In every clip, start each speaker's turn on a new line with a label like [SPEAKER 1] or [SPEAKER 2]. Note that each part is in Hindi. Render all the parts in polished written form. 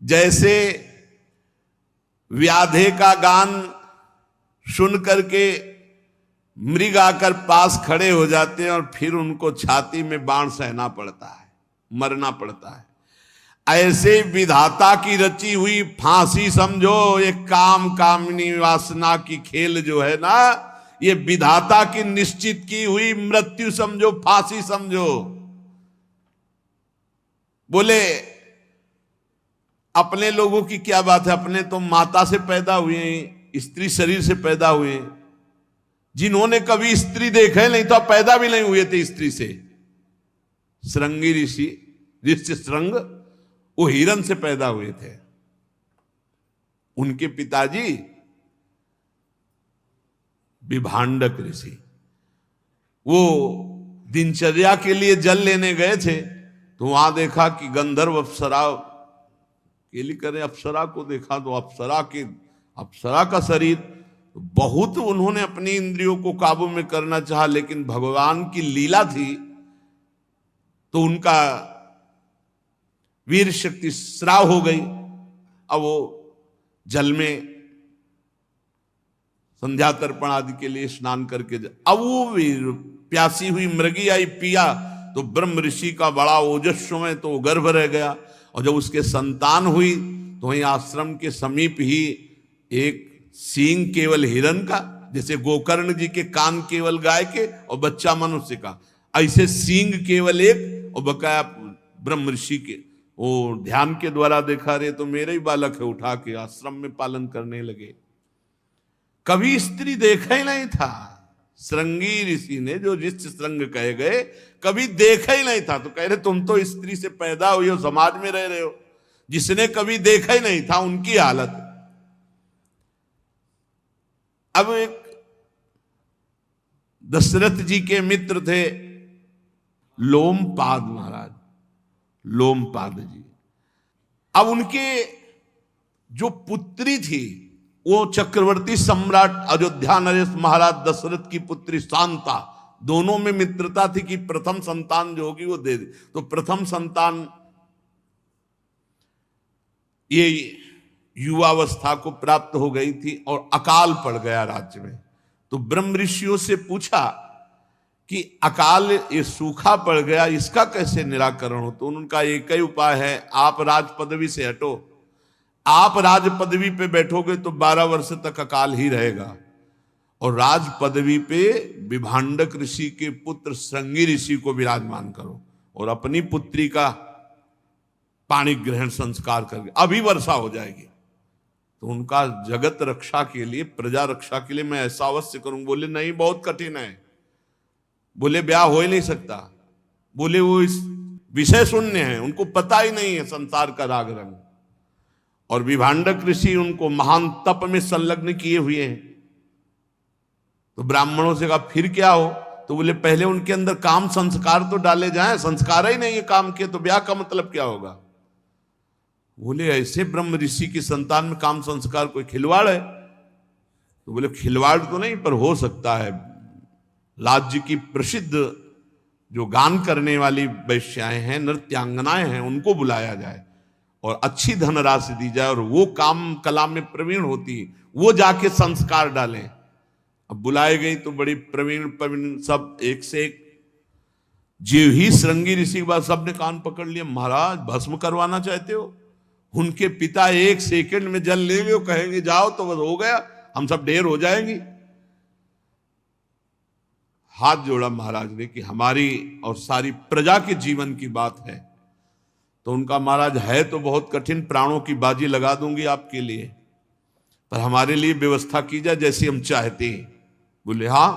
[SPEAKER 1] जैसे व्याधे का गान सुन करके मृग आकर पास खड़े हो जाते हैं और फिर उनको छाती में बाण सहना पड़ता है, मरना पड़ता है, ऐसे विधाता की रची हुई फांसी समझो, ये काम कामनी वासना की खेल जो है ना, ये विधाता की निश्चित की हुई मृत्यु समझो, फांसी समझो। बोले अपने लोगों की क्या बात है, अपने तो माता से पैदा हुए हैं, स्त्री शरीर से पैदा हुए हैं। जिन्होंने कभी स्त्री देखा नहीं तो पैदा भी नहीं हुए थे स्त्री से। श्रृंगी ऋषि श्रृंग वो हिरण से पैदा हुए थे। उनके पिताजी विभांडक ऋषि, वो दिनचर्या के लिए जल लेने गए थे तो वहां देखा कि गंधर्व अप्सरा केली करे, अप्सरा को देखा तो अप्सरा का शरीर, बहुत उन्होंने अपनी इंद्रियों को काबू में करना चाहा, लेकिन भगवान की लीला थी तो उनका वीर शक्ति श्राव हो गई। अब वो जल में संध्या तर्पण आदि के लिए स्नान करके अब वो प्यासी हुई मृगी आई, पिया तो ब्रह्म ऋषि का बड़ा ओजस्व तो वो गर्भ रह गया। और जब उसके संतान हुई तो वहीं आश्रम के समीप ही एक सींग केवल हिरण का, जैसे गोकर्ण जी के कान केवल गाय के और बच्चा मनुष्य का, ऐसे सींग केवल एक और बकाया ब्रह्म ऋषि के। वो ध्यान के द्वारा देखा, रहे तो मेरे ही बालक है, उठा के आश्रम में पालन करने लगे। कभी स्त्री देखा ही नहीं था। श्रृंगी ऋषि ने, जो ऋषि श्रृंग कहे गए, कभी देखा ही नहीं था। तो कह रहे तुम तो स्त्री से पैदा हुए हो, समाज में रह रहे हो, जिसने कभी देखा ही नहीं था उनकी हालत। अब एक दशरथ जी के मित्र थे लोमपाद महाराज, लोमपाद जी। अब उनके जो पुत्री थी वो चक्रवर्ती सम्राट अयोध्या नरेश महाराज दशरथ की पुत्री शांता, दोनों में मित्रता थी कि प्रथम संतान जो होगी वो दे दे। तो प्रथम संतान ये युवावस्था को प्राप्त हो गई थी और अकाल पड़ गया राज्य में। तो ब्रह्म ऋषियों से पूछा कि अकाल ये सूखा पड़ गया, इसका कैसे निराकरण हो। तो उनका एक ही उपाय है, आप राज पदवी से हटो, आप राज पदवी पे बैठोगे तो 12 वर्ष तक अकाल ही रहेगा। और राज पदवी पे विभांडक ऋषि के पुत्र श्रृंगी ऋषि को विराजमान करो और अपनी पुत्री का पाणी ग्रहण संस्कार करके अभी वर्षा हो जाएगी। तो उनका जगत रक्षा के लिए, प्रजा रक्षा के लिए मैं ऐसा अवश्य करूं। बोले नहीं, बहुत कठिन है। बोले ब्याह हो ही नहीं सकता। बोले वो इस विषय शून्य है, उनको पता ही नहीं है संसार का राग रंग। और विभांडक ऋषि उनको महान तप में संलग्न किए हुए हैं। तो ब्राह्मणों से कहा फिर क्या हो। तो बोले पहले उनके अंदर काम संस्कार तो डाले जाएं, संस्कार ही नहीं है काम के, तो ब्याह का मतलब क्या होगा। बोले ऐसे ब्रह्म ऋषि की संतान में काम संस्कार कोई खिलवाड़ है। तो बोले खिलवाड़ तो नहीं, पर हो सकता है राज्य की प्रसिद्ध जो गान करने वाली वैश्याएं हैं, नृत्यांगनाएं हैं, उनको बुलाया जाए और अच्छी धनराशि दी जाए और वो काम कला में प्रवीण होती, वो जाके संस्कार डालें। अब बुलाए गई तो बड़ी प्रवीण सब एक से एक। जीव ही श्रृंगी ऋषि के बाद सबने कान पकड़ लिया, महाराज भस्म करवाना चाहते हो। उनके पिता एक सेकंड में जल लेंगे, वो कहेंगे जाओ तो बस हो गया, हम सब ढेर हो जाएंगे। हाथ जोड़ा महाराज ने कि हमारी और सारी प्रजा के जीवन की बात है। तो उनका महाराज है तो बहुत कठिन, प्राणों की बाजी लगा दूंगी आपके लिए, पर हमारे लिए व्यवस्था की जाए जैसी हम चाहते हैं। बोले हाँ।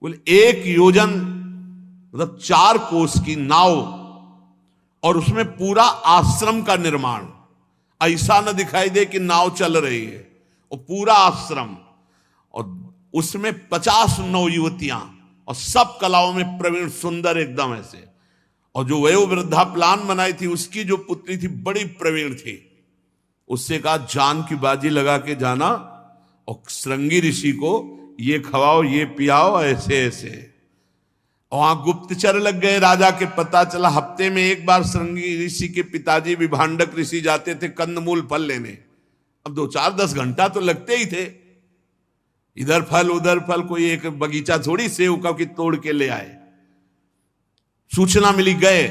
[SPEAKER 1] बोले 1 योजन मतलब 4 कोस की नाव और उसमें पूरा आश्रम का निर्माण, ऐसा न दिखाई दे कि नाव चल रही है, और पूरा आश्रम, और उसमें 50 नवयुवतियां और सब कलाओं में प्रवीण, सुंदर एकदम ऐसे। और जो वयोवृद्धा प्लान बनाई थी उसकी जो पुत्री थी बड़ी प्रवीण थी, उससे कहा जान की बाजी लगा के जाना और श्रृंगी ऋषि को ये खवाओ ये पियाओ ऐसे ऐसे। वहां गुप्तचर लग गए राजा के। पता चला हफ्ते में एक बार श्रृंगी ऋषि के पिताजी विभांडक ऋषि जाते थे कंदमूल फल लेने। अब 2-4-10 घंटा तो लगते ही थे, इधर फल उधर फल, कोई एक बगीचा थोड़ी सेव का कि तोड़ के ले आए। सूचना मिली, गए।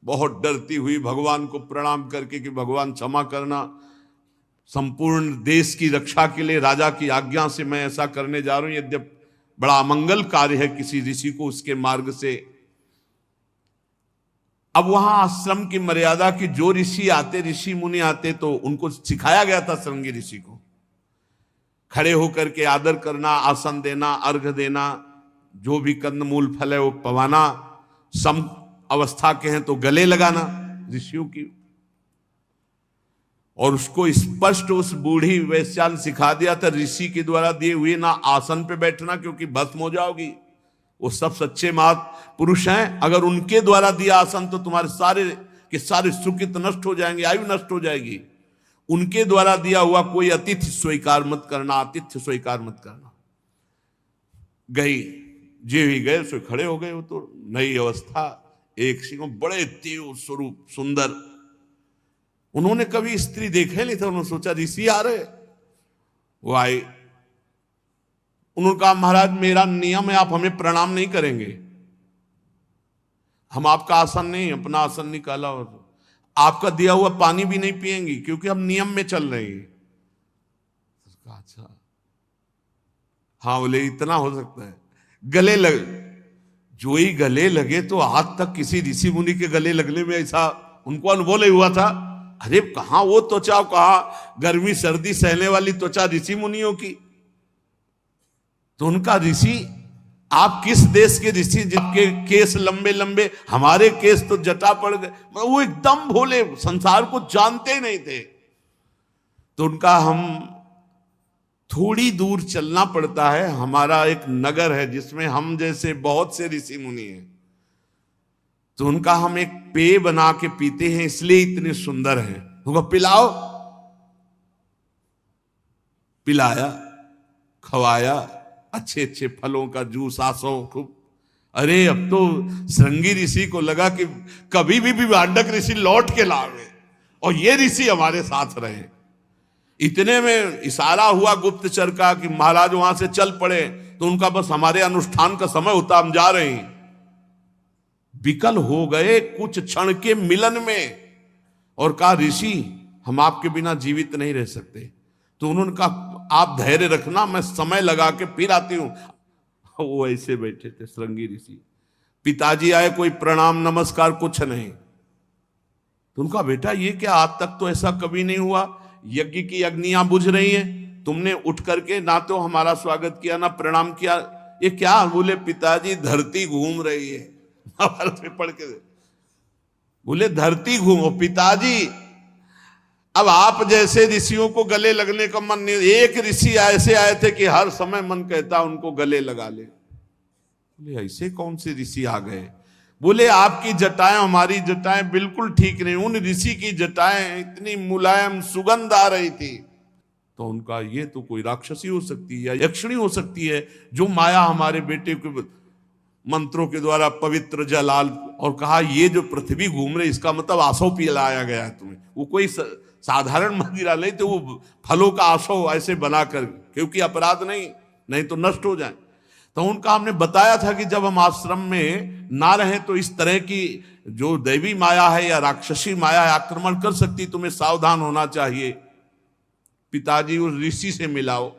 [SPEAKER 1] बहुत डरती हुई भगवान को प्रणाम करके कि भगवान क्षमा करना, संपूर्ण देश की रक्षा के लिए राजा की आज्ञा से मैं ऐसा करने जा रहा हूं, यद्यपि बड़ा अमंगल कार्य है किसी ऋषि को उसके मार्ग से। अब वहां आश्रम की मर्यादा की जो ऋषि आते, ऋषि मुनि आते, तो उनको सिखाया गया था श्रृंगी ऋषि को खड़े होकर के आदर करना, आसन देना, अर्घ देना, जो भी कंदमूल फल है वो पवाना, सम अवस्था के हैं तो गले लगाना ऋषियों की। और उसको स्पष्ट उस बूढ़ी वैश्या ने सिखा दिया था, ऋषि के द्वारा दिए हुए ना आसन पे बैठना क्योंकि भस्म हो जाओगी। वो सब सच्चे महापुरुष हैं, अगर उनके द्वारा दिया आसन तो तुम्हारे सारे के सारे सुकृत नष्ट हो जाएंगे, आयु नष्ट हो जाएगी। उनके द्वारा दिया हुआ कोई अतिथि स्वीकार मत करना, आतिथ्य स्वीकार मत करना। गई, जे भी गए सो खड़े हो गए। वो तो नई अवस्था, एक सिंह, बड़े देव स्वरूप सुंदर। उन्होंने कभी स्त्री देखे नहीं था, उन्होंने सोचा ऋषि आ रहे। वो आए, उन्होंने कहा महाराज मेरा नियम है, आप हमें प्रणाम नहीं करेंगे, हम आपका आसन नहीं, अपना आसन निकाला और आपका दिया हुआ पानी भी नहीं पिएंगे क्योंकि हम नियम में चल रहे हैं। अच्छा, हाँ बोले इतना हो सकता है। गले लग, जो ही गले लगे तो आज तक किसी ऋषि मुनि के गले लगने में ऐसा उनको अनुभव नहीं हुआ था। अरे कहां वो त्वचा, कहा गर्मी सर्दी सहने वाली त्वचा ऋषि मुनियों की। तो उनका ऋषि, आप किस देश के ऋषि जिनके केस लंबे लंबे, हमारे केस तो जटा पड़ गए। वो एकदम भोले, संसार को जानते नहीं थे। तो उनका, हम थोड़ी दूर चलना पड़ता है, हमारा एक नगर है जिसमें हम जैसे बहुत से ऋषि मुनि हैं, तो उनका हम एक पेय बना के पीते हैं इसलिए इतने सुंदर हैं, उनको पिलाओ। पिलाया, खवाया, अच्छे अच्छे फलों का जूस, आसो खूब। अरे अब तो श्रृंगी ऋषि को लगा कि कभी भी विभांडक ऋषि लौट के लावे और ये ऋषि हमारे साथ रहे। इतने में इशारा हुआ गुप्तचर का कि महाराज वहां से चल पड़े। तो उनका बस हमारे अनुष्ठान का समय होता, हम जा रहे हैं। विकल हो गए कुछ क्षण के मिलन में और कहा ऋषि हम आपके बिना जीवित नहीं रह सकते। तो उन्होंने कहा आप धैर्य रखना, मैं समय लगा के फिर आती हूं। वो ऐसे बैठे थे श्रृंगी ऋषि। पिताजी आए, कोई प्रणाम नमस्कार कुछ नहीं। तो उनका बेटा ये क्या, आज तक तो ऐसा कभी नहीं हुआ, यज्ञ की अग्नियां बुझ रही हैं, तुमने उठ करके ना तो हमारा स्वागत किया ना प्रणाम किया, ये क्या। बोले पिताजी धरती घूम रही है। पढ़ के बोले धरती घूमो पिताजी। अब आप जैसे ऋषियों को गले लगने का मन नहीं, एक ऋषि ऐसे आए थे कि हर समय मन कहता उनको गले लगा ले। बोले ऐसे कौन से ऋषि आ गए। बोले आपकी जटाएं हमारी जटाएं बिल्कुल ठीक नहीं, उन ऋषि की जटाएं इतनी मुलायम सुगंध आ रही थी। तो उनका ये तो कोई राक्षसी हो सकती है या यक्षिणी हो सकती है जो माया हमारे बेटे के मंत्रों के द्वारा पवित्र जलाल। और कहा ये जो पृथ्वी घूम रही इसका मतलब आसो पिलाया गया है तुम्हें। वो कोई साधारण मदिरा नहीं, तो वो फलों का आसो ऐसे बनाकर, क्योंकि अपराध नहीं तो नष्ट हो जाए। तो उनका हमने बताया था कि जब हम आश्रम में ना रहे तो इस तरह की जो दैवी माया है या राक्षसी माया है आक्रमण कर सकती, तुम्हें सावधान होना चाहिए। पिताजी उस ऋषि से मिलाओ।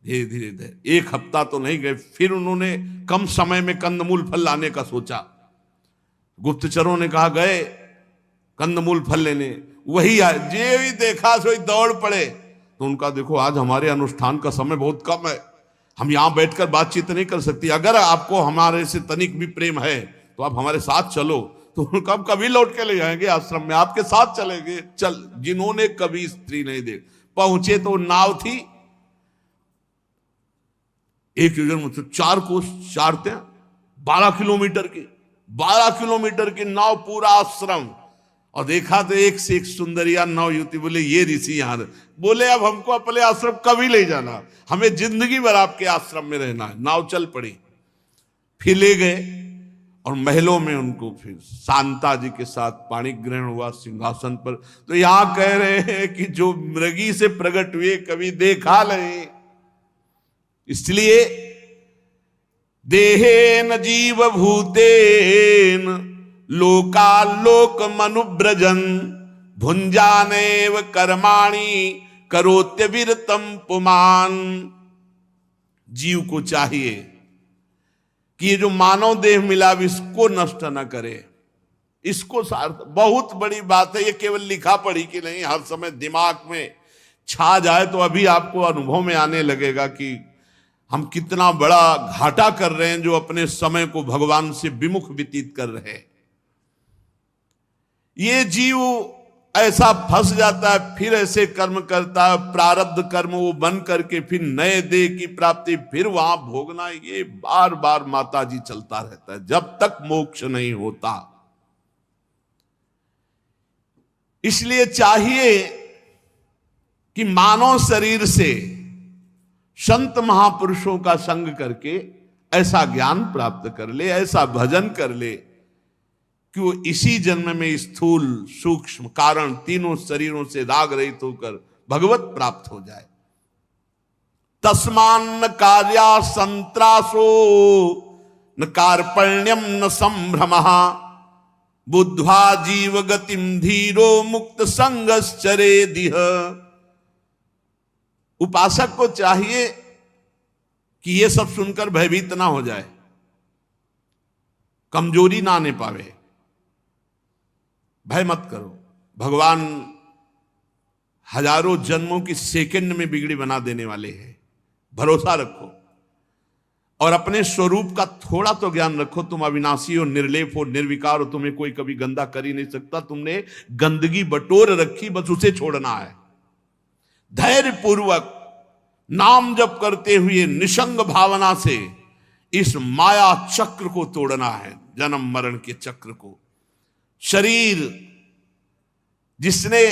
[SPEAKER 1] धीरे धीरे 1 हफ्ता तो नहीं गए, फिर उन्होंने कम समय में कंदमूल फल लाने का सोचा। गुप्तचरों ने कहा गए कंदमूल फल लेने, वही आए, जे भी देखा सो दौड़ पड़े। तो उनका देखो आज हमारे अनुष्ठान का समय बहुत कम है, हम यहां बैठकर बातचीत नहीं कर सकती, अगर आपको हमारे से तनिक भी प्रेम है तो आप हमारे साथ चलो। तो उनका हम कभी लौट के ले जाएंगे आश्रम में, आपके साथ चलेंगे। चल, जिन्होंने कभी स्त्री नहीं देख, पहुंचे तो नाव थी, एक योजन मतलब 4 कोस चारते 12 किलोमीटर की नाव, पूरा आश्रम। और देखा तो एक से एक सुंदरिया नव युवती। बोले ये ऋषि यहाँ। बोले अब हमको अपने आश्रम कभी ले जाना, हमें जिंदगी भर आपके आश्रम में रहना है। नाव चल पड़ी। फिर ले गए और महलों में उनको फिर शांता जी के साथ पाणी ग्रहण हुआ सिंहासन पर। तो यहां कह रहे हैं कि जो मृगी से प्रकट हुए कभी देखा नहीं, इसलिए देहेन जीव भूतेन लोकालोक मनुब्रजन भुंजानेव कर्माणि करोत्य विरतम पुमान। जीव को चाहिए कि ये जो मानव देह मिला इसको नष्ट न करे, इसको सार्थ। बहुत बड़ी बात है, ये केवल लिखा पढ़ी की नहीं, हर समय दिमाग में छा जाए तो अभी आपको अनुभव में आने लगेगा कि हम कितना बड़ा घाटा कर रहे हैं जो अपने समय को भगवान से विमुख व्यतीत कर रहे हैं। ये जीव ऐसा फंस जाता है, फिर ऐसे कर्म करता है, प्रारब्ध कर्म वो बन करके फिर नए देह की प्राप्ति, फिर वहां भोगना, ये बार बार माता जी चलता रहता है जब तक मोक्ष नहीं होता। इसलिए चाहिए कि मानव शरीर से संत महापुरुषों का संग करके ऐसा ज्ञान प्राप्त कर ले, ऐसा भजन कर ले कि वो इसी जन्म में स्थूल सूक्ष्म कारण तीनों शरीरों से राग रहित होकर भगवत प्राप्त हो जाए। तस्मान कार्या संत्रासो न कार्पण्यम न संभ्रमः बुद्ध्वा जीव गतिम धीरो मुक्त संगश्चरे दिह। उपासक को चाहिए कि ये सब सुनकर भयभीत ना हो जाए, कमजोरी ना आने पावे। भय मत करो, भगवान हजारों जन्मों की सेकंड में बिगड़ी बना देने वाले हैं। भरोसा रखो और अपने स्वरूप का थोड़ा तो ज्ञान रखो। तुम अविनाशी हो, निर्लेप हो, निर्विकार हो, तुम्हें कोई कभी गंदा कर ही नहीं सकता। तुमने गंदगी बटोर रखी, बस उसे छोड़ना है। धैर्य पूर्वक नाम जप करते हुए निसंग भावना से इस माया चक्र को तोड़ना है, जन्म मरण के चक्र को। शरीर जिसने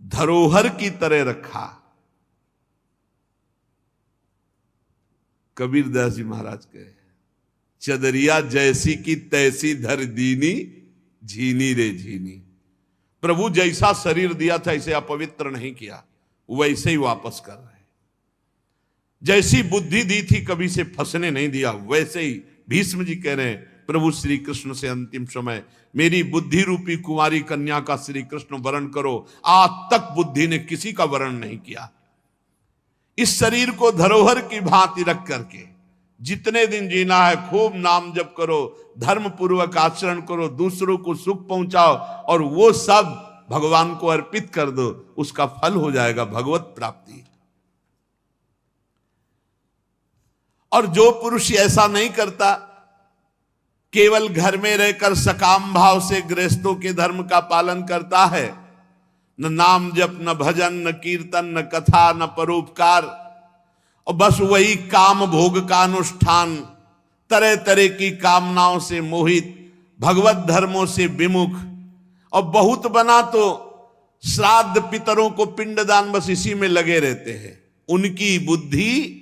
[SPEAKER 1] धरोहर की तरह रखा, कबीरदास जी महाराज कहे, चदरिया जैसी की तैसी धर दीनी झीनी रे झीनी। प्रभु जैसा शरीर दिया था इसे अपवित्र नहीं किया, वैसे ही वापस कर रहे हैं। जैसी बुद्धि दी थी कभी से फंसने नहीं दिया, वैसे ही भीष्म जी कह रहे हैं प्रभु श्री कृष्ण से अंतिम समय मेरी बुद्धि रूपी कुमारी कन्या का श्री कृष्ण वरण करो। आज तक बुद्धि ने किसी का वरण नहीं किया। इस शरीर को धरोहर की भांति रख करके जितने दिन जीना है खूब नाम जप करो, धर्म पूर्वक आचरण करो, दूसरों को सुख पहुंचाओ और वो सब भगवान को अर्पित कर दो, उसका फल हो जाएगा भगवत प्राप्ति। और जो पुरुष ऐसा नहीं करता, केवल घर में रहकर सकाम भाव से गृहस्थों के धर्म का पालन करता है, न नाम जप, न भजन, न कीर्तन, न कथा, न परोपकार, और बस वही काम भोग का अनुष्ठान, तरह तरह की कामनाओं से मोहित, भगवत धर्मों से विमुख, और बहुत बना तो श्राद्ध पितरों को पिंडदान, बस इसी में लगे रहते हैं। उनकी बुद्धि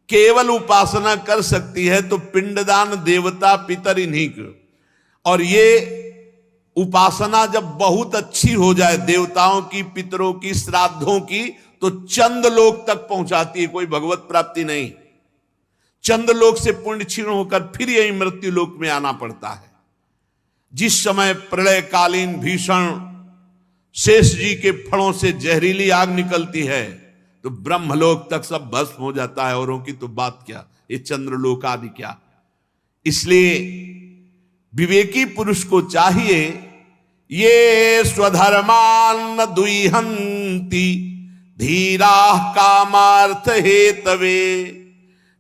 [SPEAKER 1] केवल उपासना कर सकती है तो पिंडदान, देवता, पितर इन्हीं को। और ये उपासना जब बहुत अच्छी हो जाए देवताओं की, पितरों की, श्राद्धों की, तो चंद लोक तक पहुंचाती है, कोई भगवत प्राप्ति नहीं। चंद लोक से पुण्य क्षीण होकर फिर यही मृत्यु लोक में आना पड़ता है। जिस समय प्रलयकालीन भीषण शेष जी के फणों से जहरीली आग निकलती है तो ब्रह्मलोक तक सब भस्म हो जाता है, औरों की तो बात क्या, ये चंद्रलोक आदि क्या। इसलिए विवेकी पुरुष को चाहिए ये स्वधर्मान दुइहंती धीरा कामार्थ हेतवे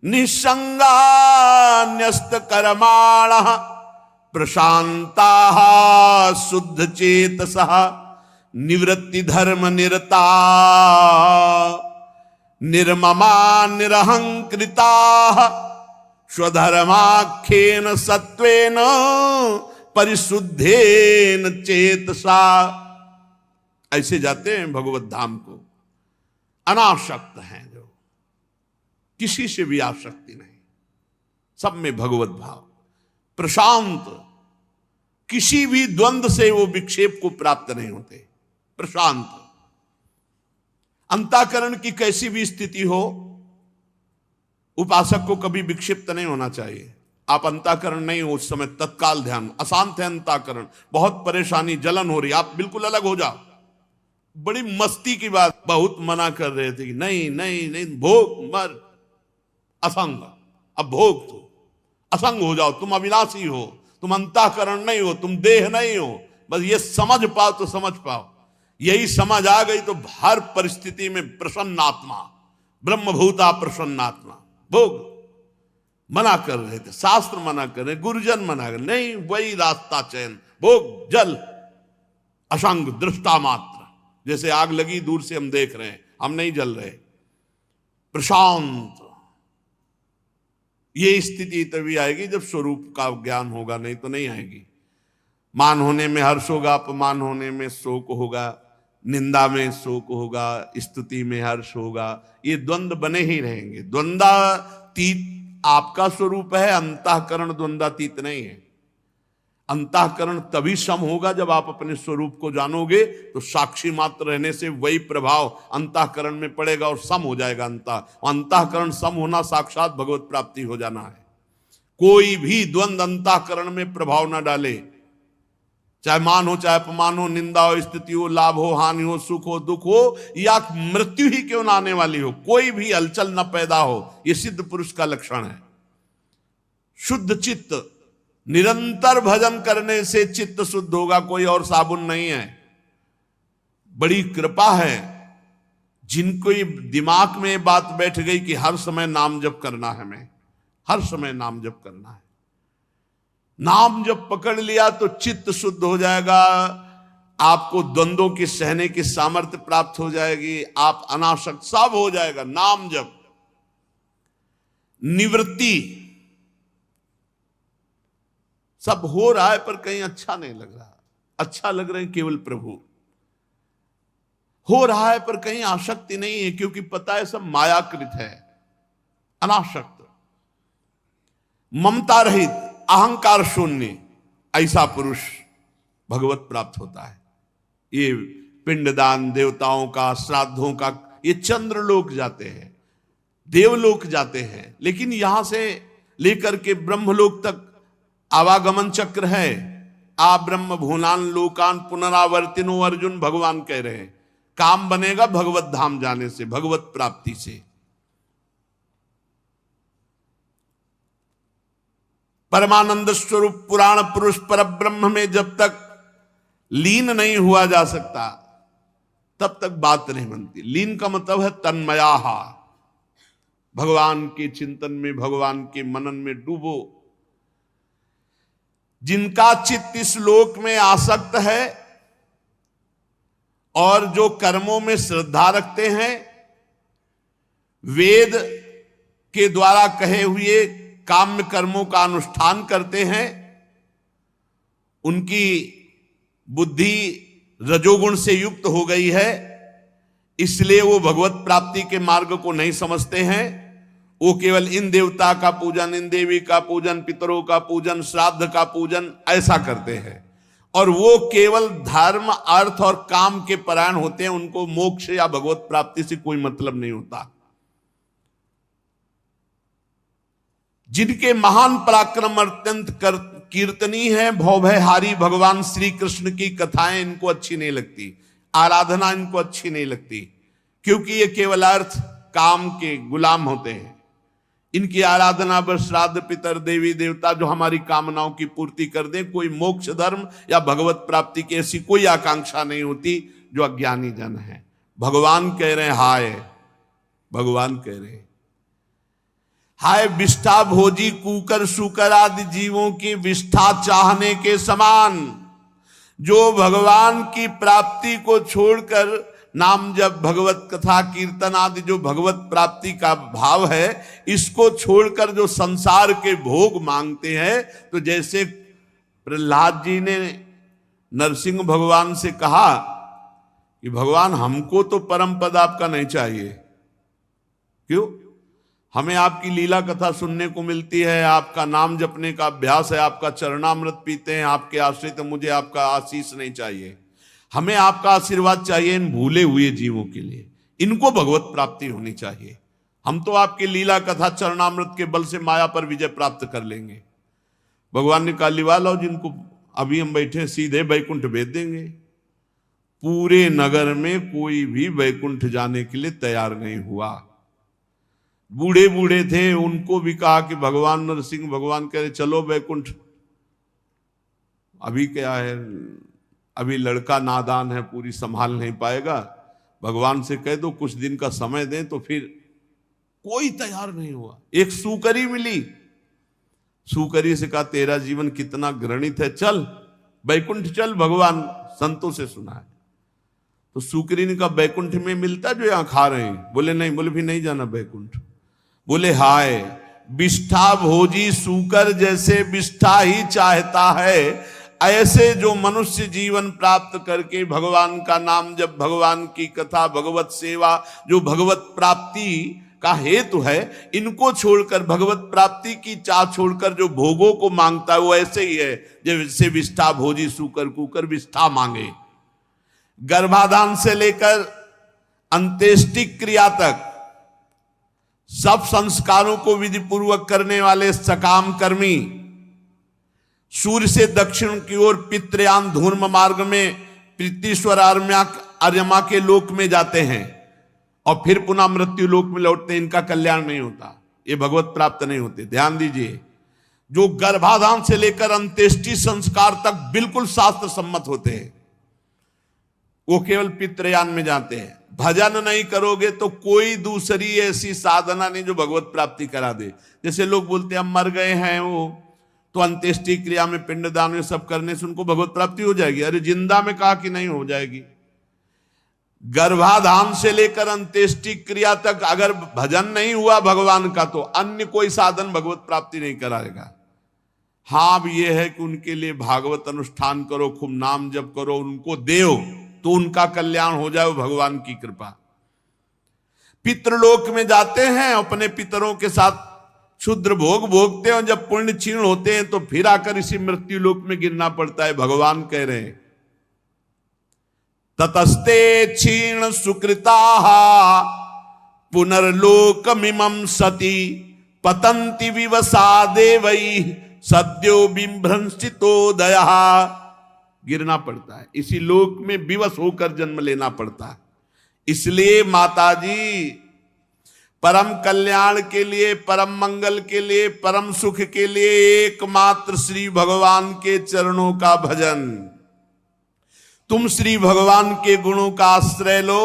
[SPEAKER 1] निसंगा न्यस्त कर्माण प्रशांता शुद्ध चेतसः निवृत्ति धर्म निरता निर्ममा निरहंकृता स्वधर्माख्येन सत्वेन परिशुद्धेन चेतसा। ऐसे जाते हैं भगवत धाम को, अनासक्त हैं, जो किसी से भी आसक्ति नहीं, सब में भगवत भाव, प्रशांत, किसी भी द्वंद्व से वो विक्षेप को प्राप्त नहीं होते, प्रशांत। अंतःकरण की कैसी भी स्थिति हो, उपासक को कभी विक्षिप्त नहीं होना चाहिए। आप अंतःकरण नहीं हो उस समय, तत्काल ध्यान, अशांत है अंतःकरण, बहुत परेशानी, जलन हो रही, आप बिल्कुल अलग हो जाओ। बड़ी मस्ती की बात, बहुत मना कर रहे थे कि नहीं नहीं नहीं, भोग मर, असंग, अब भोग तो असंग हो जाओ, तुम अविनाशी हो, तुम अंतःकरण नहीं हो, तुम देह नहीं हो, बस ये समझ पाओ तो समझ पाओ। यही समझ आ गई तो हर परिस्थिति में प्रसन्नात्मा, ब्रह्मभूता प्रसन्नात्मा। भोग मना कर रहे थे, शास्त्र मना कर रहे, गुरुजन मना कर, नहीं वही रास्ता चयन, भोग जल, असंग, दृष्टा मात्र, जैसे आग लगी दूर से हम देख रहे हैं, हम नहीं जल रहे, प्रशांत। ये स्थिति तभी आएगी जब स्वरूप का ज्ञान होगा, नहीं तो नहीं आएगी। मान होने में हर्ष होगा, अपमान होने में शोक होगा, निंदा में शोक होगा, स्तुति में हर्ष होगा, ये द्वंद्व बने ही रहेंगे। द्वंद्वातीत आपका स्वरूप है, अंतःकरण द्वंद्वातीत नहीं है। अंतःकरण तभी सम होगा जब आप अपने स्वरूप को जानोगे, तो साक्षी मात्र रहने से वही प्रभाव अंतःकरण में पड़ेगा और सम हो जाएगा। अंतःकरण सम होना साक्षात भगवत प्राप्ति हो जाना है। कोई भी द्वंद्व अंतःकरण में प्रभाव ना डाले, चाहे मान हो, चाहे अपमान हो, निंदा हो, स्थिति हो, लाभ हो, हानि हो, सुख हो, दुख हो, या मृत्यु ही क्यों ना आने वाली हो, कोई भी हलचल न पैदा हो, यह सिद्ध पुरुष का लक्षण है। शुद्ध चित्त, निरंतर भजन करने से चित्त शुद्ध होगा, कोई और साबुन नहीं है। बड़ी कृपा है जिनको ये दिमाग में बात बैठ गई कि हर समय नाम जप करना है, हमें हर समय नाम जप करना है। नाम जब पकड़ लिया तो चित्त शुद्ध हो जाएगा, आपको द्वंद्वों की सहने की सामर्थ्य प्राप्त हो जाएगी, आप अनासक्त सब हो जाएगा। नाम जप, निवृत्ति, सब हो रहा है पर कहीं अच्छा नहीं लग रहा, अच्छा लग रहे हैं केवल प्रभु। हो रहा है पर कहीं आसक्ति नहीं है, क्योंकि पता है सब मायाकृत है। अनासक्त, ममता रहित, अहंकार शून्य, ऐसा पुरुष भगवत प्राप्त होता है। ये पिंडदान, देवताओं का, श्राद्धों का, ये चंद्रलोक जाते हैं, देवलोक जाते हैं, लेकिन यहां से लेकर के ब्रह्मलोक तक आवागमन चक्र है। आ ब्रह्म भूनान लोकान पुनरावर्तिनो, अर्जुन भगवान कह रहे हैं। काम बनेगा भगवत धाम जाने से, भगवत प्राप्ति से। परमानंद स्वरूप पुराण पुरुष पर ब्रह्म में जब तक लीन नहीं हुआ जा सकता, तब तक बात नहीं बनती। लीन का मतलब है तन्मयाहा, भगवान के चिंतन में, भगवान के मनन में डूबो। जिनका चित्त इस लोक में आसक्त है और जो कर्मों में श्रद्धा रखते हैं, वेद के द्वारा कहे हुए काम्य कर्मों का अनुष्ठान करते हैं, उनकी बुद्धि रजोगुण से युक्त हो गई है, इसलिए वो भगवत प्राप्ति के मार्ग को नहीं समझते हैं। वो केवल इन देवता का पूजन, इन देवी का पूजन, पितरों का पूजन, श्राद्ध का पूजन ऐसा करते हैं, और वो केवल धर्म, अर्थ और काम के परायण होते हैं। उनको मोक्ष या भगवत प्राप्ति से कोई मतलब नहीं होता। जिनके महान पराक्रम अत्यंत कीर्तनीय है, भवभयहारी भगवान श्री कृष्ण की कथाएं इनको अच्छी नहीं लगती, आराधना इनको अच्छी नहीं लगती, क्योंकि ये केवल अर्थ काम के गुलाम होते हैं। इनकी आराधना बस श्राद्ध, पितर, देवी देवता जो हमारी कामनाओं की पूर्ति कर दें, कोई मोक्ष धर्म या भगवत प्राप्ति की ऐसी कोई आकांक्षा नहीं होती, जो अज्ञानी जन है। भगवान कह रहे हैं हाय, भगवान कह रहे हैं हाय विष्ठा भोजी कुकर सुकर आदि जीवों की विष्ठा चाहने के समान, जो भगवान की प्राप्ति को छोड़कर नाम जब, भगवत कथा, कीर्तन आदि जो भगवत प्राप्ति का भाव है, इसको छोड़कर जो संसार के भोग मांगते हैं, तो जैसे प्रहलाद जी ने नरसिंह भगवान से कहा कि भगवान हमको तो परम पद आपका नहीं चाहिए। क्यों? हमें आपकी लीला कथा सुनने को मिलती है, आपका नाम जपने का अभ्यास है, आपका चरणामृत पीते हैं, आपके आश्रित, मुझे आपका आशीष नहीं चाहिए, हमें आपका आशीर्वाद चाहिए इन भूले हुए जीवों के लिए, इनको भगवत प्राप्ति होनी चाहिए। हम तो आपकी लीला कथा चरणामृत के बल से माया पर विजय प्राप्त कर लेंगे। भगवान ने कहा लिवा लो, जिनको अभी हम बैठे सीधे वैकुंठ भेज देंगे। पूरे नगर में कोई भी वैकुंठ जाने के लिए तैयार नहीं हुआ। बूढ़े बूढ़े थे, उनको भी कहा कि भगवान नरसिंह, भगवान कह रहे चलो वैकुंठ। अभी क्या है, अभी लड़का नादान है, पूरी संभाल नहीं पाएगा, भगवान से कह दो कुछ दिन का समय दें। तो फिर कोई तैयार नहीं हुआ। एक सूकरी मिली, सूकरी से कहा तेरा जीवन कितना घृणित है, चल वैकुंठ चल, भगवान संतों से सुना है। तो सूकरी ने कहा वैकुंठ में मिलता जो यहां खा रहे हैं? बोले नहीं। बोले भी नहीं जाना वैकुंठ? बोले हाय, विष्ठा भोजी सूकर जैसे विष्ठा ही चाहता है, ऐसे जो मनुष्य जीवन प्राप्त करके भगवान का नाम जब, भगवान की कथा, भगवत सेवा, जो भगवत प्राप्ति का हेतु है, इनको छोड़कर, भगवत प्राप्ति की चाह छोड़कर जो भोगों को मांगता है, वो ऐसे ही है जैसे विष्ठा भोजी सूकर कुकर विष्ठा मांगे। गर्भाधान से लेकर अंत्येष्टि क्रिया तक सब संस्कारों को विधि पूर्वक करने वाले सकाम कर्मी सूर्य से दक्षिण की ओर पितृयान धूर्म मार्ग में प्रीतिश्वर आर्यमा के लोक में जाते हैं और फिर पुनः मृत्यु लोक में लौटते हैं। इनका कल्याण नहीं होता, ये भगवत प्राप्त नहीं होते। ध्यान दीजिए, जो गर्भाधान से लेकर अंत्येष्टि संस्कार तक बिल्कुल शास्त्र सम्मत होते हैं, वो केवल पितृयान में जाते हैं। भजन नहीं करोगे तो कोई दूसरी ऐसी साधना नहीं जो भगवत प्राप्ति करा दे। जैसे लोग बोलते हैं हम मर गए हैं, वो तो अंत्येष्टि क्रिया में, पिंडदान में सब करने से उनको भगवत प्राप्ति हो जाएगी। अरे जिंदा में कहा कि नहीं हो जाएगी। गर्भाधान से लेकर अंत्येष्टि क्रिया तक अगर भजन नहीं हुआ भगवान का, तो अन्य कोई साधन भगवत प्राप्ति नहीं कराएगा। हाँ, अब यह है कि उनके लिए भागवत अनुष्ठान करो, खूब नाम जप करो, उनको देओ तो उनका कल्याण हो जाए, भगवान की कृपा। पितृलोक में जाते हैं, अपने पितरों के साथ क्षुद्र भोग भोगते हैं, जब पुण्य क्षीण होते हैं तो फिर आकर इसी मृत्यु लोक में गिरना पड़ता है। भगवान कह रहे हैं ततस्ते क्षीण सुकृता पुनर्लोकमिमं सति पतंति विवसा देवै सद्यो बिभ्रंसितोदया। गिरना पड़ता है, इसी लोक में विवश होकर जन्म लेना पड़ता है। इसलिए माताजी, परम कल्याण के लिए, परम मंगल के लिए, परम सुख के लिए एकमात्र श्री भगवान के चरणों का भजन। तुम श्री भगवान के गुणों का आश्रय लो,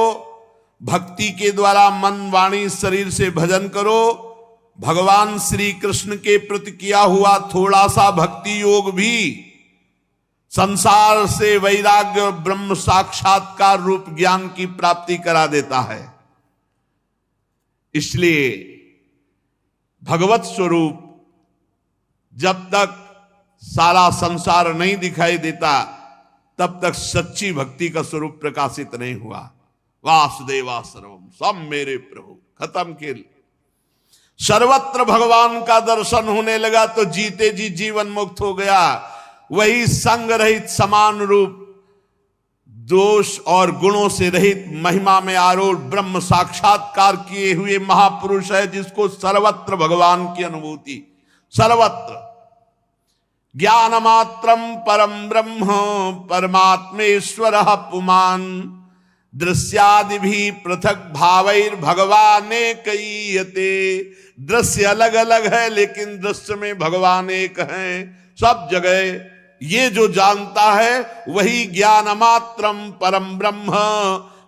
[SPEAKER 1] भक्ति के द्वारा मन वाणी शरीर से भजन करो। भगवान श्री कृष्ण के प्रति किया हुआ थोड़ा सा भक्ति योग भी संसार से वैराग्य और ब्रह्म साक्षात्कार रूप ज्ञान की प्राप्ति करा देता है। इसलिए भगवत स्वरूप जब तक सारा संसार नहीं दिखाई देता, तब तक सच्ची भक्ति का स्वरूप प्रकाशित नहीं हुआ। वासुदेवा सर्वम, सब मेरे प्रभु, खत्म खेल। सर्वत्र भगवान का दर्शन होने लगा तो जीते जी जीवन मुक्त हो गया। वही संग रहित समान रूप, दोष और गुणों से रहित, महिमा में आरूढ़, ब्रह्म साक्षात्कार किए हुए महापुरुष है, जिसको सर्वत्र भगवान की अनुभूति, सर्वत्र ज्ञान मात्रम परम ब्रह्म परमात्मेश्वर पुमान दृश्यादि भी पृथक भावैर भगवाने कईयते। दृश्य अलग अलग है लेकिन दृश्य में भगवान एक है। सब जगह ये जो जानता है वही ज्ञान मात्रम परम ब्रह्म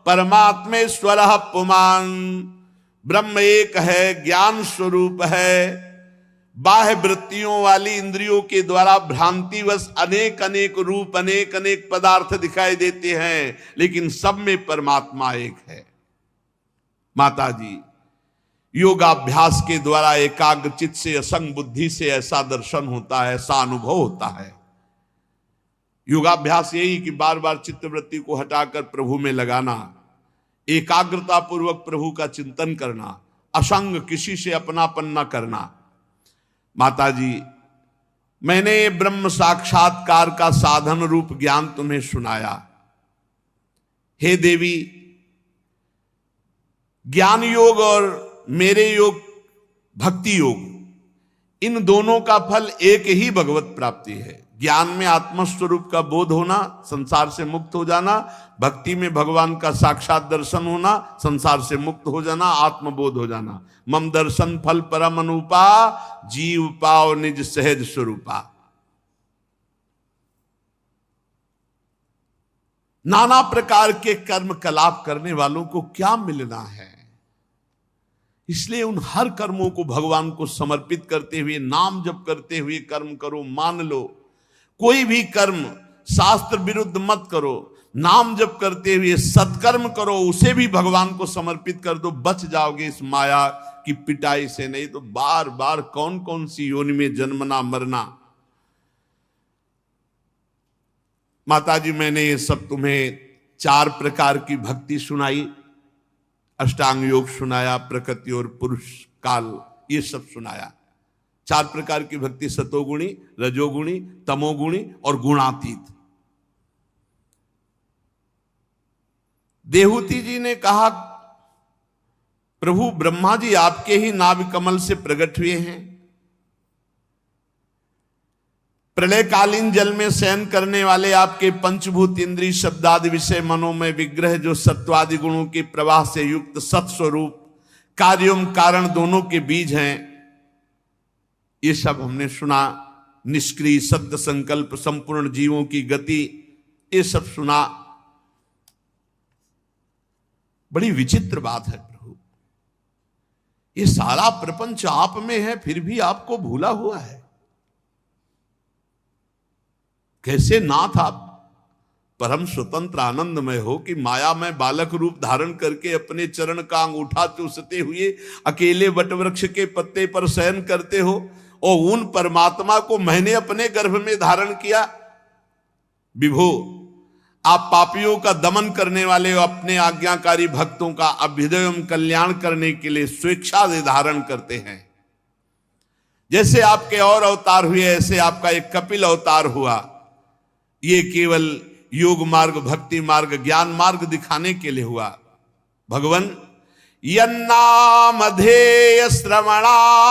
[SPEAKER 1] परमात्मेश्वर पुमान। ब्रह्म एक है, ज्ञान स्वरूप है। बाह्य वृत्तियों वाली इंद्रियों के द्वारा भ्रांतिवश अनेक अनेक रूप, अनेक अनेक पदार्थ दिखाई देते हैं, लेकिन सब में परमात्मा एक है। माता जी, योगाभ्यास के द्वारा एकाग्र चित्त से, असंग बुद्धि से ऐसा दर्शन होता है, ऐसा अनुभव होता है। योगाभ्यास यही कि बार बार चित्तवृत्ति को हटाकर प्रभु में लगाना, एकाग्रता पूर्वक प्रभु का चिंतन करना, असंग, किसी से अपनापन न करना। माता जी, मैंने ब्रह्म साक्षात्कार का साधन रूप ज्ञान तुम्हें सुनाया। हे देवी, ज्ञान योग और मेरे योग भक्ति योग, इन दोनों का फल एक ही भगवत प्राप्ति है। ज्ञान में आत्मस्वरूप का बोध होना, संसार से मुक्त हो जाना। भक्ति में भगवान का साक्षात दर्शन होना, संसार से मुक्त हो जाना, आत्मबोध हो जाना। मम दर्शन फल परम अनुपा, जीव पाओ निज सहज स्वरूपा। नाना प्रकार के कर्म कलाप करने वालों को क्या मिलना है? इसलिए उन हर कर्मों को भगवान को समर्पित करते हुए, नाम जप करते हुए कर्म करो। मान लो, कोई भी कर्म शास्त्र विरुद्ध मत करो, नाम जप करते हुए सत्कर्म करो, उसे भी भगवान को समर्पित कर दो, बच जाओगे इस माया की पिटाई से। नहीं तो बार बार कौन कौन सी योनि में जन्मना मरना। माता जी, मैंने ये सब तुम्हें 4 प्रकार की भक्ति सुनाई, अष्टांग योग सुनाया, प्रकृति और पुरुष काल, ये सब सुनाया। 4 प्रकार की भक्ति, सतोगुणी, रजोगुणी, तमोगुणी और गुणातीत। देहूति जी ने कहा, प्रभु ब्रह्मा जी आपके ही नाभि कमल से प्रकट हुए हैं। प्रलयकालीन जल में शयन करने वाले आपके पंचभूत इंद्रिय शब्दादि विषय मनोमय विग्रह, जो सत्वादि गुणों के प्रवाह से युक्त सत्स्वरूप, कार्य एवं कारण दोनों के बीज हैं, ये सब हमने सुना। निष्क्रिय सत्य संकल्प, संपूर्ण जीवों की गति, ये सब सुना। बड़ी विचित्र बात है प्रभु, ये सारा प्रपंच आप में है, फिर भी आपको भूला हुआ है। कैसे नाथ आप परम स्वतंत्र आनंदमय हो कि माया में बालक रूप धारण करके अपने चरण का अंगूठा चूसते हुए अकेले वटवृक्ष के पत्ते पर शयन करते हो, और उन परमात्मा को मैंने अपने गर्भ में धारण किया। विभो, आप पापियों का दमन करने वाले हो, अपने आज्ञाकारी भक्तों का अभ्युदय एवं कल्याण करने के लिए स्वेच्छा से धारण करते हैं। जैसे आपके और अवतार हुए, ऐसे आपका एक कपिल अवतार हुआ। ये केवल योग मार्ग, भक्ति मार्ग, ज्ञान मार्ग दिखाने के लिए हुआ। भगवान, यन्नामधेय श्रवणानुकीर्तनात्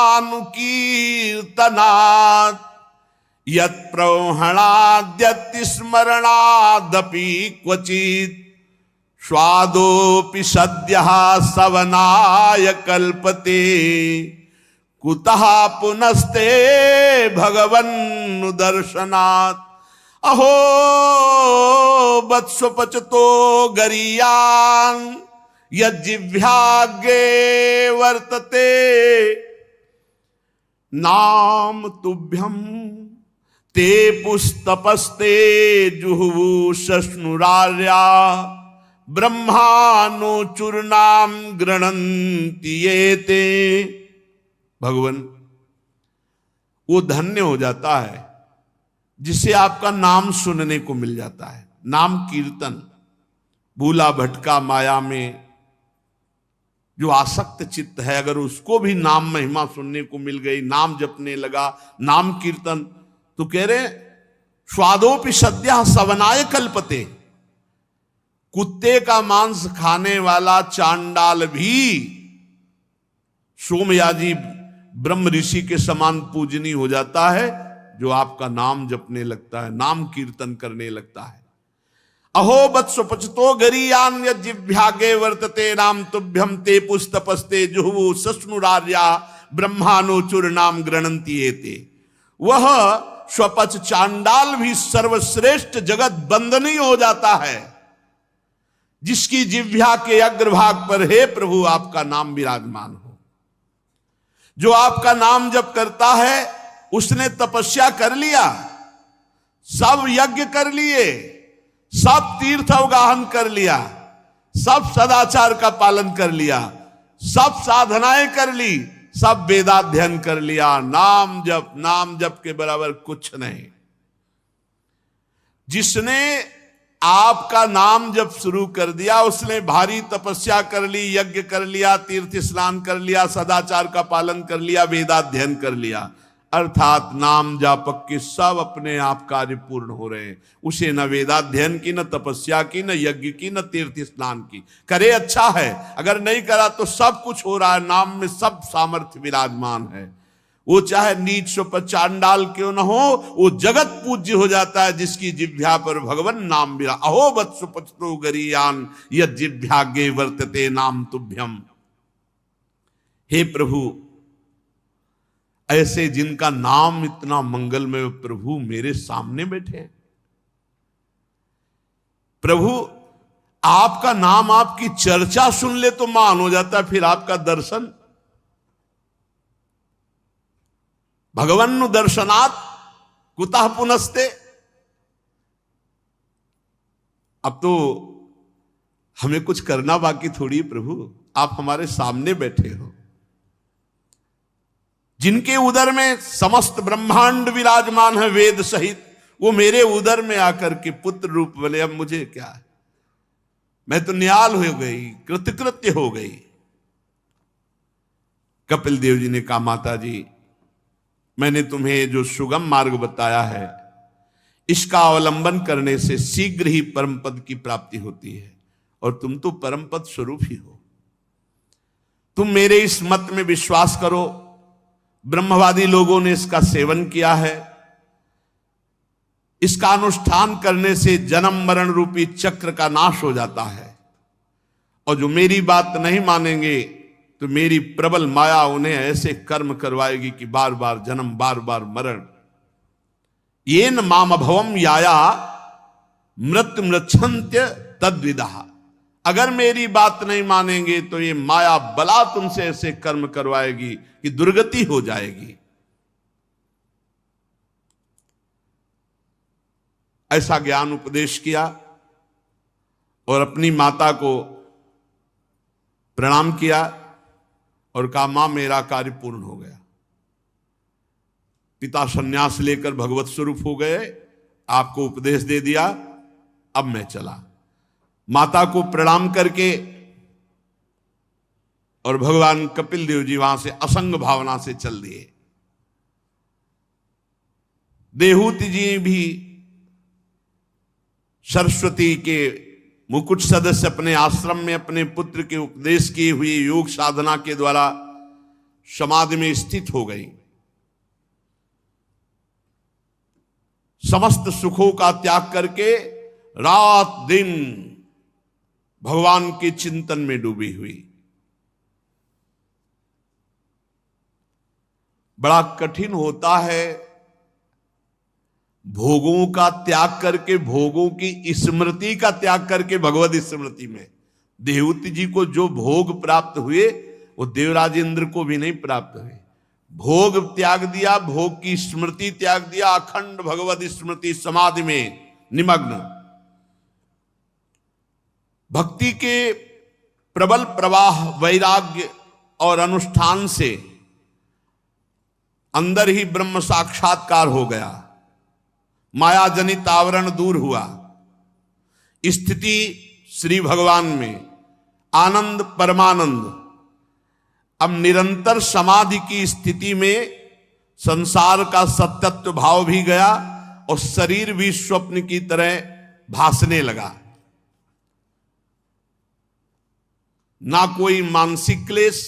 [SPEAKER 1] यत्प्रवहणाद्यति स्मरणादपि क्वचित् स्वादोपि सद्यः सवनाय कल्पते कुतः पुनस्ते भगवन्नुदर्शनात्। अहो वत्सपचतो गरीयान् यज्जिह्वाग्रे वर्तते नाम तुभ्यं ते पुस्तपस्ते जुहुवु शश्नुरार्या ब्रह्मानो चूर्णाम गृणन्ति येते। भगवान, वो धन्य हो जाता है जिसे आपका नाम सुनने को मिल जाता है। नाम कीर्तन, भूला भटका माया में जो आसक्त चित्त है, अगर उसको भी नाम महिमा सुनने को मिल गई, नाम जपने लगा, नाम कीर्तन, तो कह रहे स्वादोपि सद्यः सवनाय कल्पते। कुत्ते का मांस खाने वाला चांडाल भी सोमयाजी ब्रह्म ऋषि के समान पूजनीय हो जाता है, जो आपका नाम जपने लगता है, नाम कीर्तन करने लगता है। अहो वत्सपचतो गरीयान यज्जिह्वाग्रे वर्तते नाम तुभ्यं ते पुस्तपस्ते जुहुवु शश्नुरार्या ब्रह्मानो चूर्णाम गृणन्ति येते। वह स्वपच चांडाल भी सर्वश्रेष्ठ जगत बंदनीय हो जाता है, जिसकी जिह्वा के अग्रभाग पर हे प्रभु आपका नाम विराजमान हो। जो आपका नाम जप करता है उसने तपस्या कर लिया, सब यज्ञ कर लिए, सब तीर्थ अवगाहन कर लिया, सब सदाचार का पालन कर लिया, सब साधनाएं कर ली, सब वेदाध्ययन कर लिया, नाम जप के बराबर कुछ नहीं। जिसने आपका नाम जब शुरू कर दिया, उसने भारी तपस्या कर ली, यज्ञ कर लिया, तीर्थ स्नान कर लिया, सदाचार का पालन कर लिया, वेदाध्ययन कर लिया, अर्थात नाम जापक के सब अपने आप कार्य पूर्ण हो रहे हैं। उसे न वेदाध्ययन की, न तपस्या की, न यज्ञ की, न तीर्थ स्नान की। करे अच्छा है, अगर नहीं करा तो सब कुछ हो रहा है, नाम में सब सामर्थ्य विराजमान है। वो चाहे नीच स्वप चांडाल क्यों न हो, वो जगत पूज्य हो जाता है जिसकी जिह्वा पर भगवान नाम विरा। अहो वत्सु पचतो गरीयान यद जिह्वाग्ये वर्तते नाम तुभ्यम। हे प्रभु, ऐसे जिनका नाम इतना मंगलमय, प्रभु मेरे सामने बैठे हैं। प्रभु आपका नाम, आपकी चर्चा सुन ले तो मान हो जाता है, फिर आपका दर्शन। भगवन्नु दर्शनात् कुतः पुनस्ते। अब तो हमें कुछ करना बाकी थोड़ी प्रभु, आप हमारे सामने बैठे हो। जिनके उदर में समस्त ब्रह्मांड विराजमान है वेद सहित, वो मेरे उदर में आकर के पुत्र रूप बने। अब मुझे क्या है, मैं तो निहाल हो गई, कृतकृत्य हो गई। कपिल देव जी ने कहा, माता जी मैंने तुम्हें जो सुगम मार्ग बताया है, इसका अवलंबन करने से शीघ्र ही परम पद की प्राप्ति होती है, और तुम तो परम पद स्वरूप ही हो। तुम मेरे इस मत में विश्वास करो। ब्रह्मवादी लोगों ने इसका सेवन किया है। इसका अनुष्ठान करने से जन्म मरण रूपी चक्र का नाश हो जाता है, और जो मेरी बात नहीं मानेंगे तो मेरी प्रबल माया उन्हें ऐसे कर्म करवाएगी कि बार बार जन्म, बार बार मरण। ये न माम अभवम याया मृत्यु मृच्छन्त्य तद्विदा। अगर मेरी बात नहीं मानेंगे तो ये माया बला तुमसे ऐसे कर्म करवाएगी कि दुर्गति हो जाएगी। ऐसा ज्ञान उपदेश किया और अपनी माता को प्रणाम किया और कहा, मां मेरा कार्य पूर्ण हो गया। पिता सन्यास लेकर भगवत स्वरूप हो गए, आपको उपदेश दे दिया, अब मैं चला। माता को प्रणाम करके और भगवान कपिल देव जी वहां से असंग भावना से चल दिए। देहूति जी भी सरस्वती के मुकुट सदस्य अपने आश्रम में अपने पुत्र के उपदेश किए हुए योग साधना के द्वारा समाधि में स्थित हो गई। समस्त सुखों का त्याग करके रात दिन भगवान के चिंतन में डूबी हुई। बड़ा कठिन होता है भोगों का त्याग करके, भोगों की स्मृति का त्याग करके भगवत स्मृति में। देहूति जी को जो भोग प्राप्त हुए वो देवराज इंद्र को भी नहीं प्राप्त हुए। भोग त्याग दिया, भोग की स्मृति त्याग दिया, अखंड भगवत स्मृति समाधि में निमग्न। भक्ति के प्रबल प्रवाह, वैराग्य और अनुष्ठान से अंदर ही ब्रह्म साक्षात्कार हो गया। माया जनित आवरण दूर हुआ। स्थिति श्री भगवान में, आनंद परमानंद। अब निरंतर समाधि की स्थिति में संसार का सत्यत्व भाव भी गया और शरीर भी स्वप्न की तरह भासने लगा। ना कोई मानसिक क्लेश,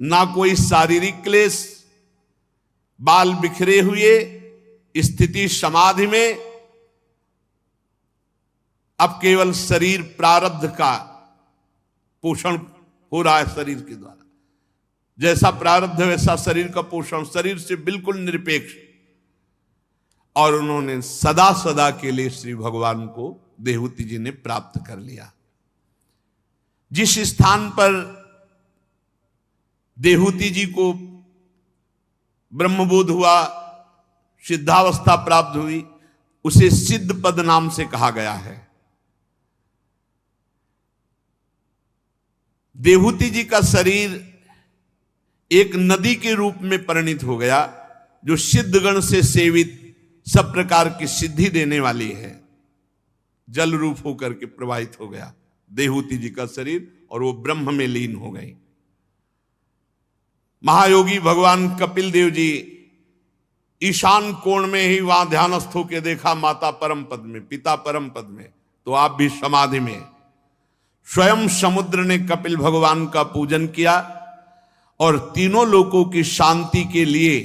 [SPEAKER 1] ना कोई शारीरिक क्लेश। बाल बिखरे हुए स्थिति समाधि में, अब केवल शरीर प्रारब्ध का पोषण हो रहा है। शरीर के द्वारा जैसा प्रारब्ध है वैसा शरीर का पोषण, शरीर से बिल्कुल निरपेक्ष। और उन्होंने सदा सदा के लिए श्री भगवान को देहूति जी ने प्राप्त कर लिया। जिस स्थान पर देहूति जी को ब्रह्मबोध हुआ, सिद्धावस्था प्राप्त हुई, उसे सिद्ध पद नाम से कहा गया है। देहूति जी का शरीर एक नदी के रूप में परिणित हो गया, जो सिद्धगण से सेवित सब प्रकार की सिद्धि देने वाली है। जल रूप होकर के प्रवाहित हो गया देहूति जी का शरीर, और वो ब्रह्म में लीन हो गई। महायोगी भगवान कपिल देव जी ईशान कोण में ही वहां ध्यानस्थ होकर देखा माता परम पद में, पिता परम पद में, तो आप भी समाधि में। स्वयं समुद्र ने कपिल भगवान का पूजन किया और तीनों लोकों की शांति के लिए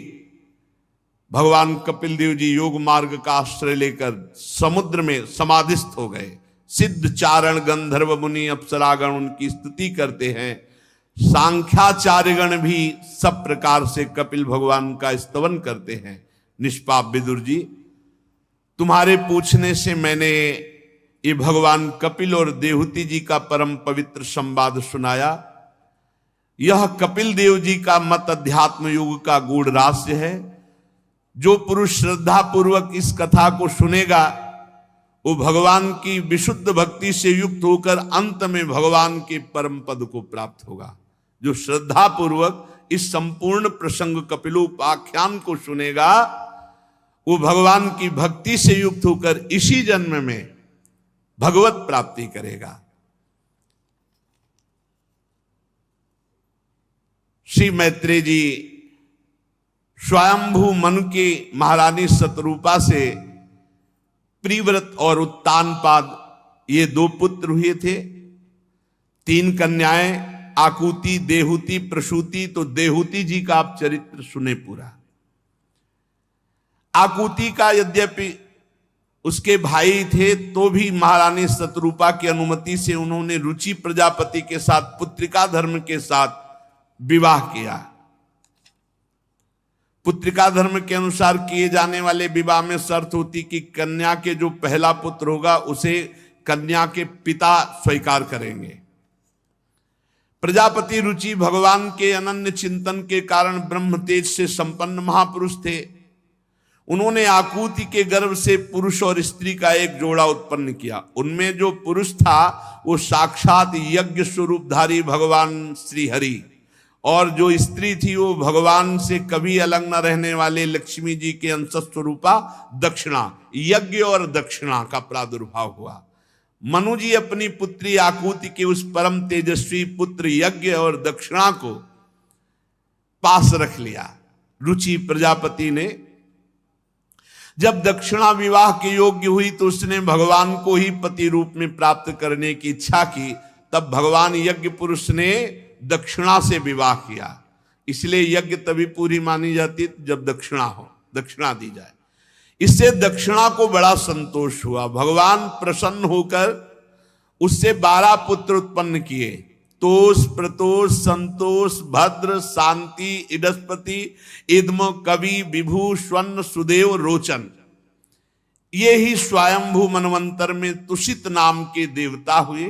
[SPEAKER 1] भगवान कपिल देव जी योग मार्ग का आश्रय लेकर समुद्र में समाधिस्थ हो गए। सिद्ध चारण गंधर्व मुनि अप्सरागण उनकी स्तुति करते हैं। सांख्याचार्यगण भी सब प्रकार से कपिल भगवान का स्तवन करते हैं। निष्पाप विदुर जी, तुम्हारे पूछने से मैंने ये भगवान कपिल और देहूति जी का परम पवित्र संवाद सुनाया। यह कपिल देव जी का मत अध्यात्म युग का गूढ़ रहस्य है। जो पुरुष श्रद्धा पूर्वक इस कथा को सुनेगा वो भगवान की विशुद्ध भक्ति से युक्त होकर अंत में भगवान के परम पद को प्राप्त होगा। जो श्रद्धा पूर्वक इस संपूर्ण प्रसंग कपिलोपाख्यान को सुनेगा वो भगवान की भक्ति से युक्त होकर इसी जन्म में भगवत प्राप्ति करेगा। श्री मैत्रेय जी स्वयंभू मनु की महारानी शतरूपा से प्रिव्रत और उत्तानपाद ये दो पुत्र हुए थे। 3 कन्याएं आकुति, देहूति, प्रसूति। तो देहूति जी का आप चरित्र सुने पूरा। आकुति का यद्यपि उसके भाई थे तो भी महारानी शतरूपा की अनुमति से उन्होंने रुचि प्रजापति के साथ पुत्रिका धर्म के साथ विवाह किया। पुत्रिका धर्म के अनुसार किए जाने वाले विवाह में शर्त होती कि कन्या के जो पहला पुत्र होगा उसे कन्या के पिता स्वीकार करेंगे। प्रजापति रुचि भगवान के अनन्य चिंतन के कारण ब्रह्म तेज से संपन्न महापुरुष थे। उन्होंने आकुति के गर्भ से पुरुष और स्त्री का एक जोड़ा उत्पन्न किया। उनमें जो पुरुष था वो साक्षात यज्ञ स्वरूपधारी भगवान श्री हरि, और जो स्त्री थी वो भगवान से कभी अलग न रहने वाले लक्ष्मी जी के अंश स्वरूपा दक्षिणा। यज्ञ और दक्षिणा का प्रादुर्भाव हुआ। मनु जी अपनी पुत्री आकुति के उस परम तेजस्वी पुत्र यज्ञ और दक्षिणा को पास रख लिया। रुचि प्रजापति ने जब दक्षिणा विवाह के योग्य हुई तो उसने भगवान को ही पति रूप में प्राप्त करने की इच्छा की। तब भगवान यज्ञ पुरुष ने दक्षिणा से विवाह किया। इसलिए यज्ञ तभी पूरी मानी जाती जब दक्षिणा हो, दक्षिणा दी जाए। इससे दक्षिणा को बड़ा संतोष हुआ। भगवान प्रसन्न होकर उससे 12 पुत्र उत्पन्न किए। तोष, प्रतोष, संतोष, भद्र, शांति, इडस्पति, इद्म, कवि, विभु, स्वर्ण, सुदेव, रोचन। ये ही स्वयंभू मनवंतर में तुषित नाम के देवता हुए।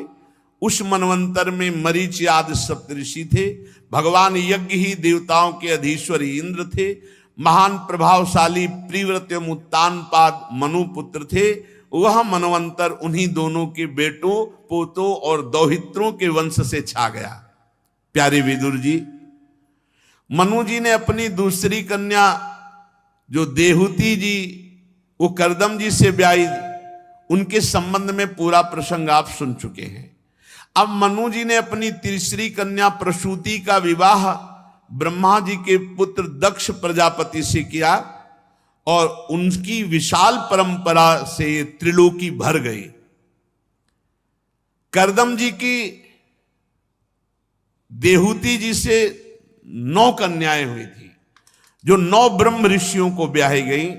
[SPEAKER 1] उस मनवंतर में मरीचि आदि सप्तऋषि थे। भगवान यज्ञ ही देवताओं के अधीश्वर इंद्र थे। महान प्रभावशाली प्रिव्रत एवं उत्तानपाद मनु पुत्र थे। वह मनवंतर उन्हीं दोनों के बेटों, पोतों और दौहित्रों के वंश से छा गया। प्यारे विदुर जी, मनु जी ने अपनी दूसरी कन्या जो देहूति जी वो करदम जी से ब्याही, उनके संबंध में पूरा प्रसंग आप सुन चुके हैं। अब मनु जी ने अपनी तीसरी कन्या प्रसूति का विवाह ब्रह्मा जी के पुत्र दक्ष प्रजापति से किया और उनकी विशाल परंपरा से त्रिलोकी भर गई। करदम जी की देहूति जी से 9 कन्याएं हुई थी जो 9 ब्रह्म ऋषियों को ब्याही गई।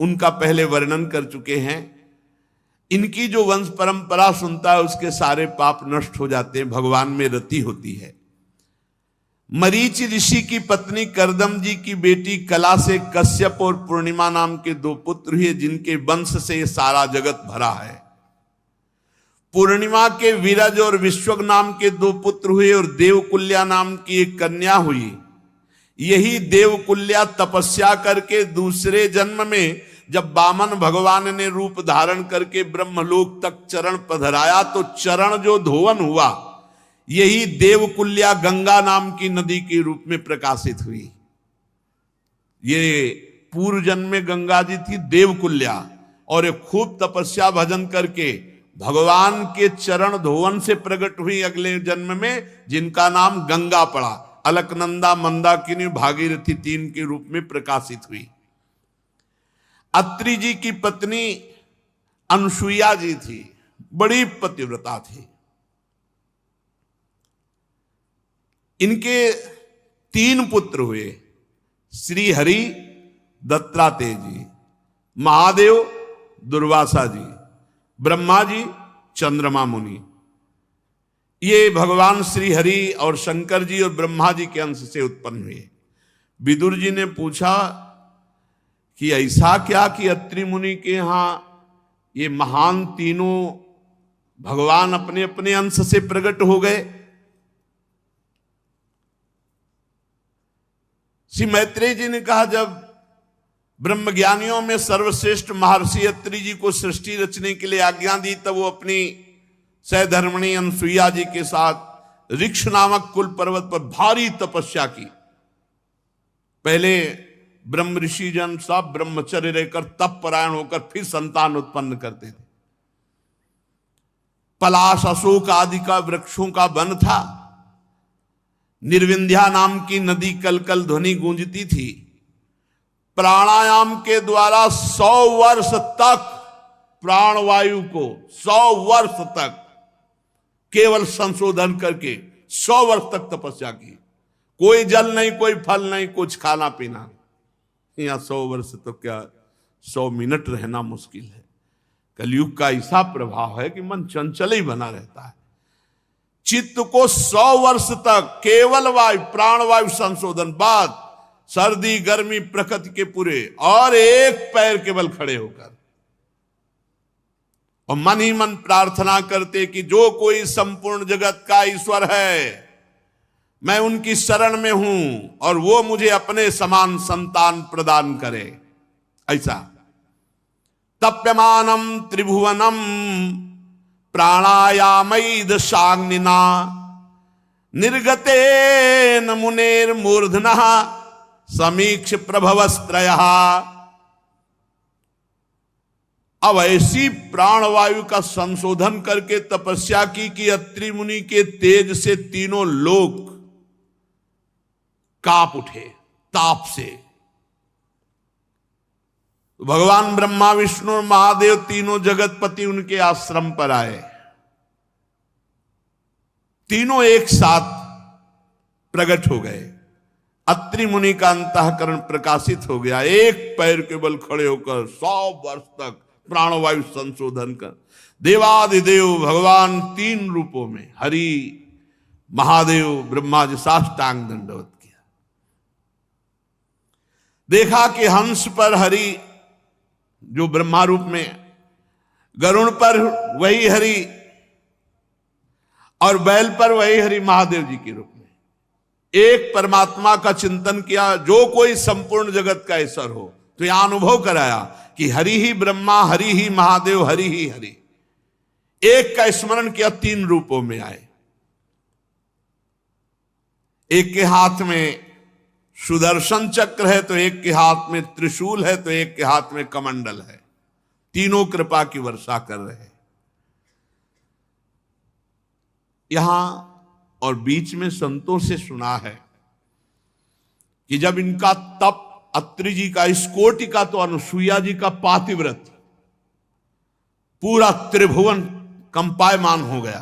[SPEAKER 1] उनका पहले वर्णन कर चुके हैं। इनकी जो वंश परंपरा सुनता है उसके सारे पाप नष्ट हो जाते हैं, भगवान में रति होती है। मरीचि ऋषि की पत्नी करदम जी की बेटी कला से कश्यप और पूर्णिमा नाम के 2 पुत्र हुए जिनके वंश से सारा जगत भरा है। पूर्णिमा के विरज और विश्वक नाम के 2 पुत्र हुए और देवकुल्या नाम की एक कन्या हुई। यही देवकुल्या तपस्या करके दूसरे जन्म में जब वामन भगवान ने रूप धारण करके ब्रह्मलोक तक चरण पधराया तो चरण जो धोवन हुआ, यही देवकुल्या गंगा नाम की नदी के रूप में प्रकाशित हुई। ये पूर्व जन्म में गंगा जी थी देवकुल्या, और ये खूब तपस्या भजन करके भगवान के चरण धोवन से प्रकट हुई अगले जन्म में, जिनका नाम गंगा पड़ा। अलकनंदा, मंदाकिनी, भागीरथी 3 के रूप में प्रकाशित हुई। अत्रि जी की पत्नी अनुसुईया जी थी, बड़ी पतिव्रता थी। इनके 3 पुत्र हुए, श्री हरि, दत्तात्रेय जी, महादेव, दुर्वासा जी, ब्रह्मा जी, चंद्रमा मुनि। ये भगवान श्री हरि और शंकर जी और ब्रह्मा जी के अंश से उत्पन्न हुए। विदुर जी ने पूछा कि ऐसा क्या कि अत्रि मुनि के यहां ये महान तीनों भगवान अपने अपने अंश से प्रकट हो गए। श्री मैत्रेय जी ने कहा, जब ब्रह्मज्ञानियों में सर्वश्रेष्ठ महर्षि अत्रि जी को सृष्टि रचने के लिए आज्ञा दी, तब वो अपनी सहधर्मिणी अनुसुईया जी के साथ ऋक्ष नामक कुल पर्वत पर भारी तपस्या की। पहले ब्रह्म ऋषि जन सब ब्रह्मचर्य रहकर तप परायण होकर फिर संतान उत्पन्न करते थे। पलाश, अशोक आदि का वृक्षों का वन था। निर्विंध्या नाम की नदी कल कल ध्वनि गूंजती थी। प्राणायाम के द्वारा 100 वर्ष तक प्राणवायु को 100 वर्ष तक केवल संशोधन करके 100 वर्ष तक तपस्या की। कोई जल नहीं, कोई फल नहीं, कुछ खाना पीना नहीं। यहां 100 वर्ष तो क्या 100 मिनट रहना मुश्किल है। कलयुग का ऐसा प्रभाव है कि मन चंचल ही बना रहता है। चित्त को 100 वर्ष तक केवल वायु, प्राणवायु संशोधन, बाद सर्दी गर्मी प्रकृति के पूरे, और एक पैर केवल खड़े होकर, और मन ही मन प्रार्थना करते कि जो कोई संपूर्ण जगत का ईश्वर है, मैं उनकी शरण में हूं और वो मुझे अपने समान संतान प्रदान करे। ऐसा तप्यमानम त्रिभुवनम प्राणायामैद शाग्निना निर्गतेन मुनेर मूर्धनः समीक्ष प्रभवस्त्रयः। अब ऐसी प्राणवायु का संशोधन करके तपस्या की कि अत्रि मुनि के तेज से तीनों लोक कांप उठे ताप से। भगवान ब्रह्मा, विष्णु और महादेव तीनों जगतपति उनके आश्रम पर आए। तीनों एक साथ प्रकट हो गए। अत्रि मुनि का अंतःकरण प्रकाशित हो गया। एक पैर के बल खड़े होकर 100 वर्ष तक प्राणवायु संशोधन कर देवादिदेव भगवान 3 रूपों में, हरि, महादेव, ब्रह्मा जी, साष्टांग दंडवत किया। देखा कि हंस पर हरि जो ब्रह्मा रूप में, गरुण पर वही हरि और बैल पर वही हरि महादेव जी के रूप में एक परमात्मा का चिंतन किया, जो कोई संपूर्ण जगत का ईश्वर हो। तो यह अनुभव कराया कि हरि ही ब्रह्मा, हरि ही महादेव, हरि ही हरि। एक का स्मरण किया, 3 रूपों में आए। एक के हाथ में सुदर्शन चक्र है, तो एक के हाथ में त्रिशूल है, तो एक के हाथ में कमंडल है। तीनों कृपा की वर्षा कर रहे हैं। यहां और बीच में संतों से सुना है कि जब इनका तप, अत्रि जी का इस कोटि का, तो अनुसुईया जी का पातिव्रत, पूरा त्रिभुवन कंपायमान हो गया।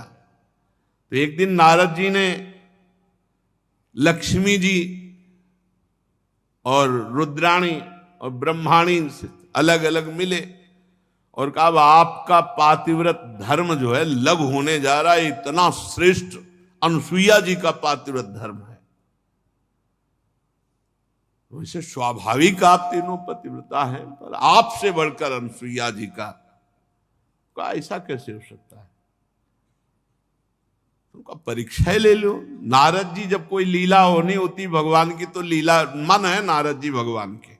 [SPEAKER 1] तो एक दिन नारद जी ने लक्ष्मी जी और रुद्राणी और ब्रह्माणी से अलग अलग मिले और कहा, आपका पातिव्रत धर्म जो है लघु होने जा रहा है। इतना श्रेष्ठ अनुसुईया जी का पातिव्रत धर्म है। वैसे स्वाभाविक आप तीनों पतिव्रता हैं, पर आपसे बढ़कर अनुसुईया जी का ऐसा कैसे हो सकता है? उनका परीक्षा ले लो। नारद जी, जब कोई लीला होनी होती भगवान की, तो लीला मन है नारद जी भगवान के।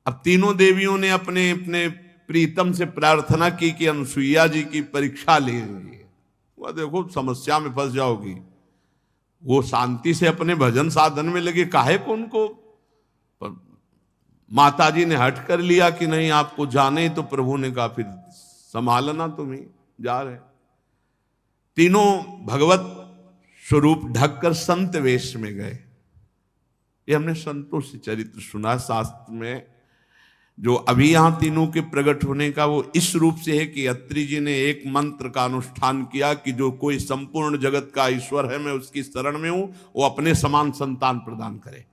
[SPEAKER 1] अब तीनों देवियों ने अपने अपने प्रीतम से प्रार्थना की कि अनुसुईया जी की परीक्षा ले रही है। वह देखो समस्या में फंस जाओगी। वो शांति से अपने भजन साधन में लगे, काहे को उनको। माता जी ने हट कर लिया कि नहीं, आपको जाने। तो प्रभु ने कहा फिर संभालना तुम्ही, जा रहे। तीनों भगवत स्वरूप ढककर संत वेश में गए। ये हमने संतों से चरित्र सुना शास्त्र में। जो अभी यहां तीनों के प्रकट होने का वो इस रूप से है कि अत्रि जी ने एक मंत्र का अनुष्ठान किया कि जो कोई संपूर्ण जगत का ईश्वर है, मैं उसकी शरण में हूं, वो अपने समान संतान प्रदान करे।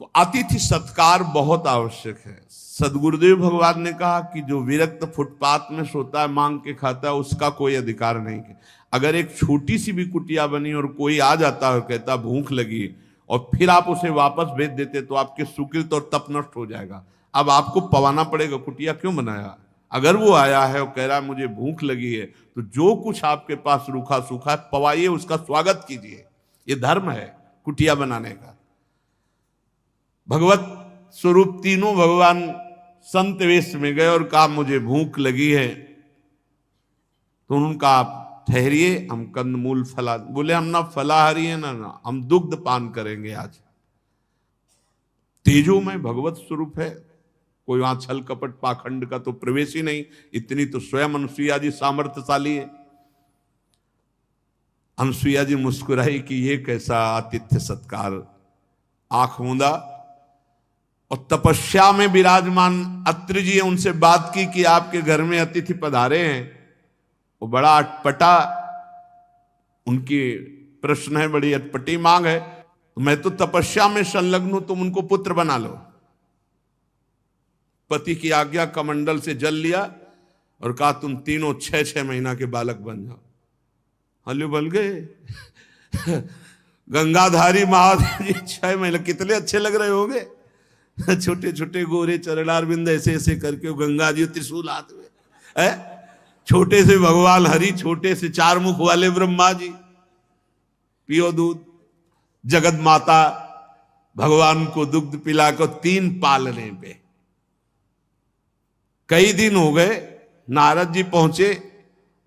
[SPEAKER 1] तो अतिथि सत्कार बहुत आवश्यक है। सदगुरुदेव भगवान ने कहा कि जो विरक्त फुटपाथ में सोता है, मांग के खाता है, उसका कोई अधिकार नहीं है। अगर एक छोटी सी भी कुटिया बनी और कोई आ जाता है कहता भूख लगी और फिर आप उसे वापस भेज देते तो आपके सुकृत और तप नष्ट हो जाएगा। अब आपको पवाना पड़ेगा, कुटिया क्यों बनाया। अगर वो आया है और कह रहा है मुझे भूख लगी है, तो जो कुछ आपके पास रूखा सूखा है पवाइए, उसका स्वागत कीजिए। ये धर्म है कुटिया बनाने का। भगवत स्वरूप तीनों भगवान संत वेश में गए और कहा मुझे भूख लगी है। तो उनका आप ठहरिए, हम कंदमूल फला, बोले हम ना फलाहारी है ना हम दुग्ध पान करेंगे आज। तेजो में भगवत स्वरूप है, कोई वहां छल कपट पाखंड का तो प्रवेश ही नहीं। इतनी तो स्वयं अनुसुईया जी सामर्थ्यशाली है। अनुसुईया जी मुस्कुराई कि ये कैसा आतिथ्य सत्कार। आंख मूंदा और तपस्या में विराजमान अत्रि जी उनसे बात की कि आपके घर में अतिथि पधारे हैं। वो बड़ा अटपटा उनकी प्रश्न है, बड़ी अटपटी मांग है। तो मैं तो तपस्या में संलग्न हूं, तुम उनको पुत्र बना लो। पति की आज्ञा कमंडल से जल लिया और कहा तुम तीनों 6-6 महीना के बालक बन जाओ। हल्लू बन गए। गंगाधारी महादेव जी 6 महीने, कितने अच्छे लग रहे होंगे। छोटे छोटे गोरे चरणारविंद ऐसे ऐसे करके गंगा जी त्रिशूल हाथ में है। छोटे से भगवान हरि, छोटे से 4 मुख वाले ब्रह्मा जी, पियो दूध। जगत माता भगवान को दुग्ध पिला कर 3 पालने पे कई दिन हो गए। नारद जी पहुंचे,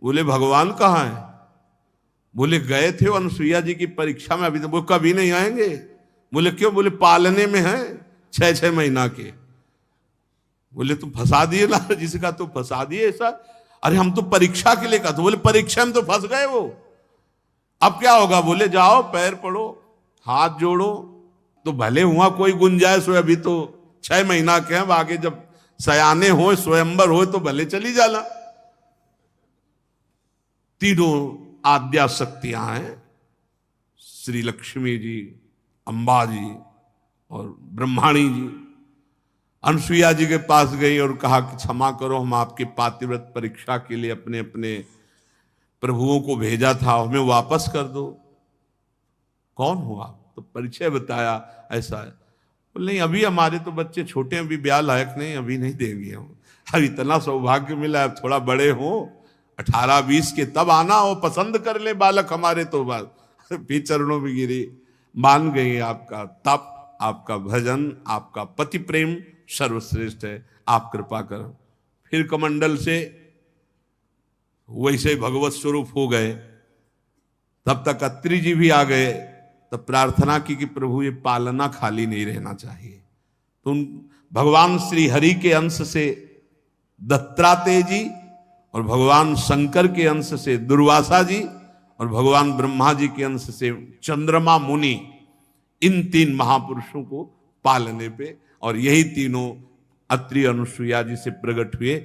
[SPEAKER 1] बोले भगवान कहाँ है। बोले गए थे अनुसुईया जी की परीक्षा में, अभी तो वो कभी नहीं आएंगे। बोले क्यों। बोले पालने में है 6-6 महीना के। बोले तुम फंसा दिए नारद जी से। कहा तो फंसा दिए ऐसा। अरे हम तो परीक्षा के लिए कहा। तो बोले परीक्षा में तो फंस गए वो, अब क्या होगा। बोले जाओ पैर पड़ो, हाथ जोड़ो, तो भले हुआ कोई गुंजाइश हो। अभी तो 6 महीना के हैं, आगे जब सयाने हो स्वयंवर हो तो भले चली जाना। तीनों आद्या शक्तियां हैं, श्री लक्ष्मी जी, अंबा जी और ब्रह्माणी जी। अनुसुईया जी के पास गई और कहा कि क्षमा करो, हम आपके पातिव्रत परीक्षा के लिए अपने अपने प्रभुओं को भेजा था, हमें वापस कर दो। कौन हो आप। तो परिचय बताया ऐसा है। बोले नहीं अभी हमारे तो बच्चे छोटे हैं, अभी ब्याह लायक नहीं, अभी नहीं देंगे हम। अब इतना सौभाग्य मिला, अब थोड़ा बड़े हो 18-20 के तब आना, हो पसंद कर ले बालक हमारे। तो बात फिर चरणों में गिरी, मान गई आपका तप, आपका भजन, आपका पति प्रेम सर्वश्रेष्ठ है, आप कृपा करो। फिर कमंडल से वैसे भगवत स्वरूप हो गए। तब तक अत्रि जी भी आ गए। तब प्रार्थना की कि प्रभु ये पालना खाली नहीं रहना चाहिए। तो भगवान श्री हरि के अंश से दत्तात्रेय जी और भगवान शंकर के अंश से दुर्वासा जी और भगवान ब्रह्मा जी के अंश से चंद्रमा मुनि, इन 3 महापुरुषों को पालने पे, और यही तीनों अत्रि अनुसुईया जी से प्रकट हुए।